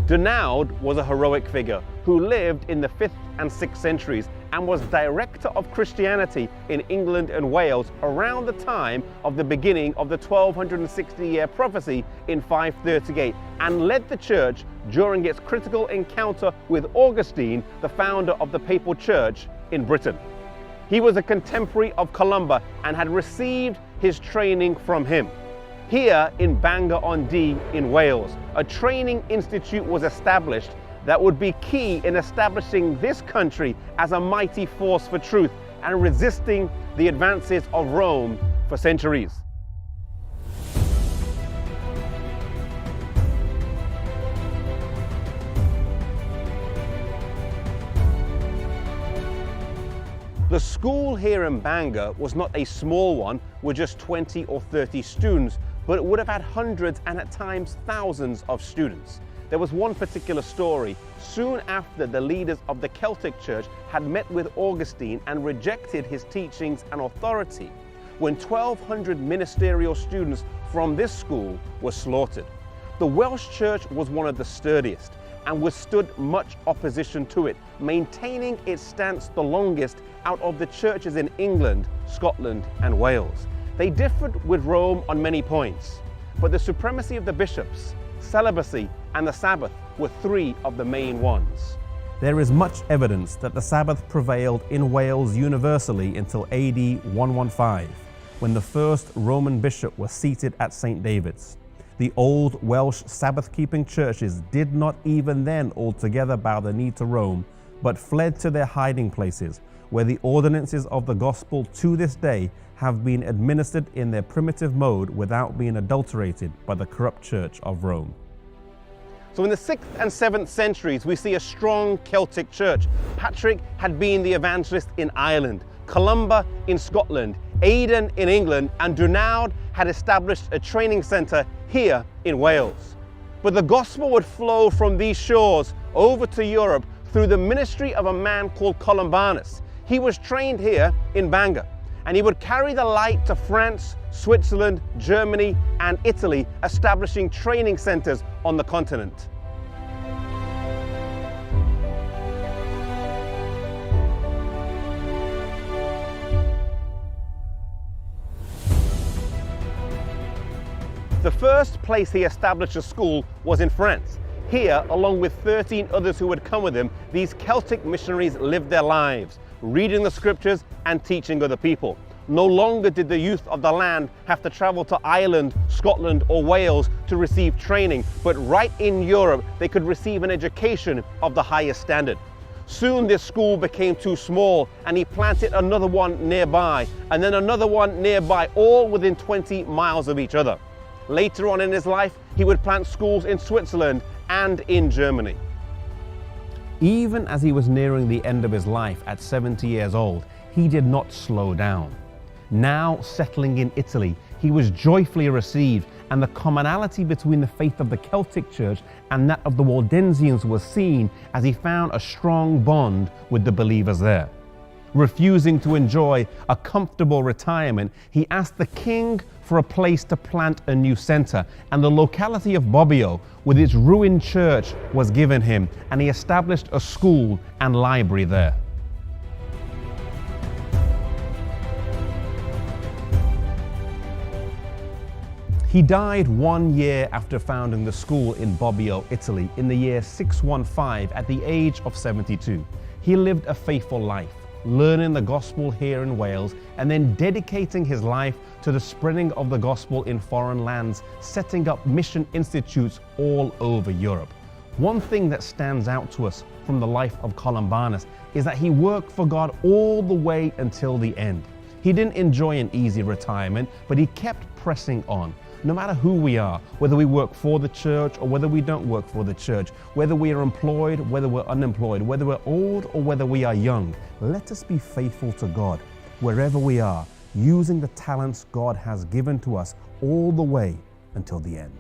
Dunod was a heroic figure who lived in the 5th and 6th centuries and was director of Christianity in England and Wales around the time of the beginning of the 1260-year prophecy in 538, and led the church during its critical encounter with Augustine, the founder of the papal church in Britain. He was a contemporary of Kolumban and had received his training from him. Here in Bangor-on-Dee in Wales, a training institute was established that would be key in establishing this country as a mighty force for truth and resisting the advances of Rome for centuries. The school here in Bangor was not a small one with just 20 or 30 students, but it would have had hundreds and at times thousands of students. There was one particular story. Soon after the leaders of the Celtic Church had met with Augustine and rejected his teachings and authority, when 1,200 ministerial students from this school were slaughtered. The Welsh Church was one of the sturdiest and withstood much opposition to it, maintaining its stance the longest out of the churches in England, Scotland, and Wales. They differed with Rome on many points, but the supremacy of the bishops, celibacy, and the Sabbath were three of the main ones. There is much evidence that the Sabbath prevailed in Wales universally until AD 115, when the first Roman bishop was seated at St. David's. The old Welsh Sabbath-keeping churches did not even then altogether bow the knee to Rome, but fled to their hiding places, where the ordinances of the gospel to this day have been administered in their primitive mode without being adulterated by the corrupt church of Rome. So in the 6th and 7th centuries, we see a strong Celtic church. Patrick had been the evangelist in Ireland, Kolumban in Scotland, Aidan in England, and Dunod had established a training centre here in Wales. But the gospel would flow from these shores over to Europe through the ministry of a man called Kolumbanus. He was trained here in Bangor, and he would carry the light to France, Switzerland, Germany, and Italy, establishing training centers on the continent. The first place he established a school was in France. Here, along with 13 others who would come with him, these Celtic missionaries lived their lives, reading the scriptures and teaching other people. No longer did the youth of the land have to travel to Ireland, Scotland, or Wales to receive training, but right in Europe they could receive an education of the highest standard. Soon this school became too small, and he planted another one nearby, and then another one nearby, all within 20 miles of each other. Later on in his life, he would plant schools in Switzerland and in Germany. Even as he was nearing the end of his life at 70 years old, he did not slow down. Now settling in Italy, he was joyfully received, and the commonality between the faith of the Celtic Church and that of the Waldensians was seen as he found a strong bond with the believers there. Refusing to enjoy a comfortable retirement, he asked the king for a place to plant a new center, and the locality of Bobbio with its ruined church was given him, and he established a school and library there. He died 1 year after founding the school in Bobbio, Italy, in the year 615 at the age of 72. He lived a faithful life, learning the gospel here in Wales, and then dedicating his life to the spreading of the gospel in foreign lands, setting up mission institutes all over Europe. One thing that stands out to us from the life of Kolumbanus is that he worked for God all the way until the end. He didn't enjoy an easy retirement, but he kept pressing on. No matter who we are, whether we work for the church or whether we don't work for the church, whether we are employed, whether we're unemployed, whether we're old or whether we are young, let us be faithful to God wherever we are, using the talents God has given to us all the way until the end.